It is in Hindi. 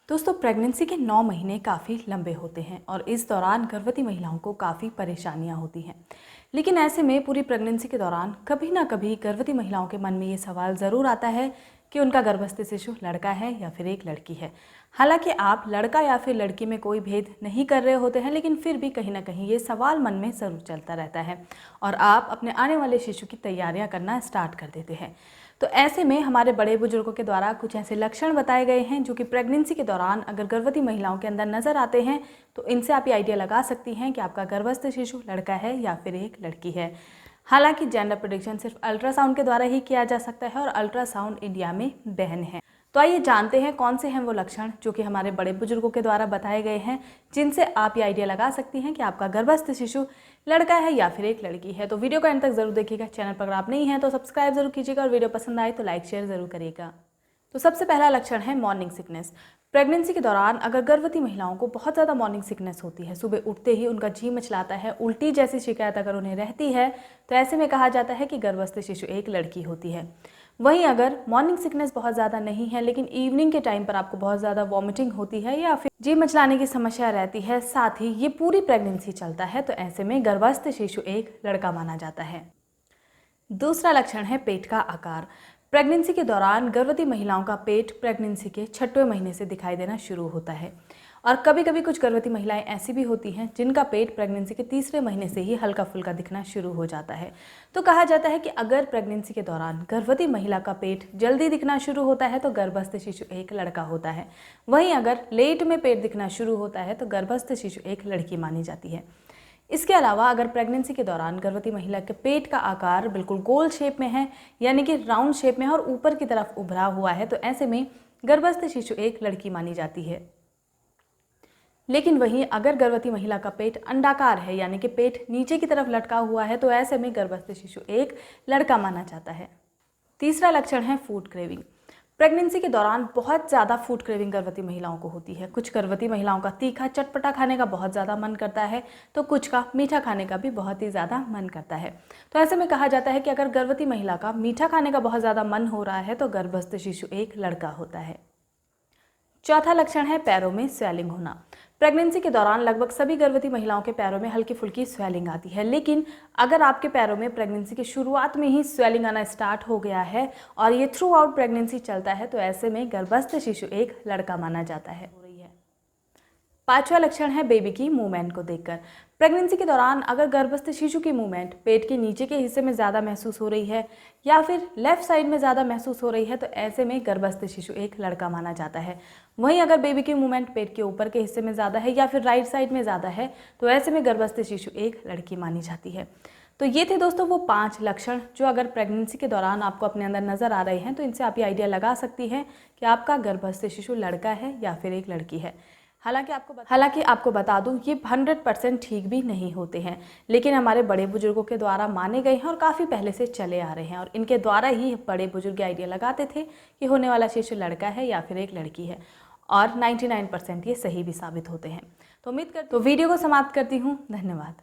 दोस्तों, प्रेगनेंसी के 9 महीने काफ़ी लंबे होते हैं और इस दौरान गर्भवती महिलाओं को काफ़ी परेशानियां होती हैं। लेकिन ऐसे में पूरी प्रेगनेंसी के दौरान कभी ना कभी गर्भवती महिलाओं के मन में ये सवाल ज़रूर आता है कि उनका गर्भस्थ शिशु लड़का है या फिर एक लड़की है। हालांकि आप लड़का या फिर लड़की में कोई भेद नहीं कर रहे होते हैं, लेकिन फिर भी कहीं ना कहीं ये सवाल मन में ज़रूर चलता रहता है और आप अपने आने वाले शिशु की तैयारियां करना स्टार्ट कर देते हैं। तो ऐसे में हमारे बड़े बुजुर्गों के द्वारा कुछ ऐसे लक्षण बताए गए हैं जो कि प्रेगनेंसी के दौरान अगर गर्भवती महिलाओं के अंदर नजर आते हैं तो इनसे आप ये आइडिया लगा सकती हैं कि आपका गर्भस्थ शिशु लड़का है या फिर एक लड़की है। हालांकि जेंडर प्रेडिक्शन सिर्फ अल्ट्रासाउंड के द्वारा ही किया जा सकता है और अल्ट्रासाउंड इंडिया में बैन है। तो आइए जानते हैं कौन से हैं वो लक्षण जो कि हमारे बड़े बुजुर्गों के द्वारा बताए गए हैं, जिनसे आप ये आइडिया लगा सकती हैं कि आपका गर्भस्थ शिशु लड़का है या फिर एक लड़की है। तो वीडियो को एंड तक जरूर देखिएगा। चैनल पर अगर आप नहीं हैं तो सब्सक्राइब जरूर कीजिएगा और वीडियो पसंद आए तो लाइक शेयर जरूर करिएगा। तो सबसे पहला लक्षण है मॉर्निंग सिकनेस। प्रेगनेंसी के दौरान अगर गर्भवती महिलाओं को बहुत ज़्यादा मॉर्निंग सिकनेस होती है, सुबह उठते ही उनका जी मचलाता है, उल्टी जैसी शिकायत अगर उन्हें रहती है, तो ऐसे में कहा जाता है कि गर्भस्थ शिशु एक लड़की होती है। वहीं अगर मॉर्निंग सिकनेस बहुत ज़्यादा नहीं है लेकिन इवनिंग के टाइम पर आपको बहुत ज़्यादा वॉमिटिंग होती है या फिर जी मचलाने की समस्या रहती है, साथ ही ये पूरी प्रेगनेंसी चलता है, तो ऐसे में गर्भस्थ शिशु एक लड़का माना जाता है। दूसरा लक्षण है पेट का आकार। प्रेगनेंसी के दौरान गर्भवती महिलाओं का पेट प्रेगनेंसी के 6वें महीने से दिखाई देना शुरू होता है और कभी कभी कुछ गर्भवती महिलाएं ऐसी भी होती हैं जिनका पेट प्रेगनेंसी के 3रे महीने से ही हल्का फुल्का दिखना शुरू हो जाता है। तो कहा जाता है कि अगर प्रेगनेंसी के दौरान गर्भवती महिला का पेट जल्दी दिखना शुरू होता है तो गर्भस्थ शिशु एक लड़का होता है। वहीं अगर लेट में पेट दिखना शुरू होता है तो गर्भस्थ शिशु एक लड़की मानी जाती है। इसके अलावा अगर प्रेगनेंसी के दौरान गर्भवती महिला के पेट का आकार बिल्कुल गोल शेप में है, यानी कि राउंड शेप में है और ऊपर की तरफ उभरा हुआ है, तो ऐसे में गर्भस्थ शिशु एक लड़की मानी जाती है। लेकिन वहीं अगर गर्भवती महिला का पेट अंडाकार है, यानी कि पेट नीचे की तरफ लटका हुआ है, तो ऐसे में गर्भस्थ शिशु एक लड़का माना जाता है। तीसरा लक्षण है फूड क्रेविंग। प्रेगनेंसी के दौरान बहुत ज़्यादा फूड क्रेविंग गर्भवती महिलाओं को होती है। कुछ गर्भवती महिलाओं का तीखा चटपटा खाने का बहुत ज़्यादा मन करता है, तो कुछ का मीठा खाने का भी बहुत ही ज़्यादा मन करता है। तो ऐसे में कहा जाता है कि अगर गर्भवती महिला का मीठा खाने का बहुत ज़्यादा मन हो रहा है तो गर्भस्थ शिशु एक लड़का होता है। चौथा लक्षण है पैरों में स्वेलिंग होना। प्रेगनेंसी के दौरान लगभग सभी गर्भवती महिलाओं के पैरों में हल्की फुल्की स्वेलिंग आती है, लेकिन अगर आपके पैरों में प्रेगनेंसी की शुरुआत में ही स्वेलिंग आना स्टार्ट हो गया है और ये थ्रू आउट प्रेगनेंसी चलता है, तो ऐसे में गर्भस्थ शिशु एक लड़का माना जाता है। पांचवा लक्षण है बेबी की मूवमेंट को देखकर। प्रेगनेंसी के दौरान अगर गर्भस्थ शिशु की मूवमेंट पेट के नीचे के हिस्से में ज़्यादा महसूस हो रही है या फिर लेफ्ट साइड में ज़्यादा महसूस हो रही है, तो ऐसे में गर्भस्थ शिशु एक लड़का माना जाता है। वहीं अगर बेबी की मूवमेंट पेट के ऊपर के हिस्से में ज़्यादा है या फिर राइट साइड में ज़्यादा है, तो ऐसे में गर्भस्थ शिशु एक लड़की मानी जाती है। तो ये थे दोस्तों वो 5 लक्षण जो अगर प्रेगनेंसी के दौरान आपको अपने अंदर नज़र आ रहे हैं, तो इनसे आप ये आइडिया लगा सकती हैं कि आपका गर्भस्थ शिशु लड़का है या फिर एक लड़की है। हालांकि आपको बता दूं, ये 100% ठीक भी नहीं होते हैं, लेकिन हमारे बड़े बुजुर्गों के द्वारा माने गए हैं और काफ़ी पहले से चले आ रहे हैं और इनके द्वारा ही बड़े बुजुर्ग आइडिया लगाते थे कि होने वाला शिशु लड़का है या फिर एक लड़की है, और 99% ये सही भी साबित होते हैं। तो वीडियो को समाप्त करती हूँ। धन्यवाद।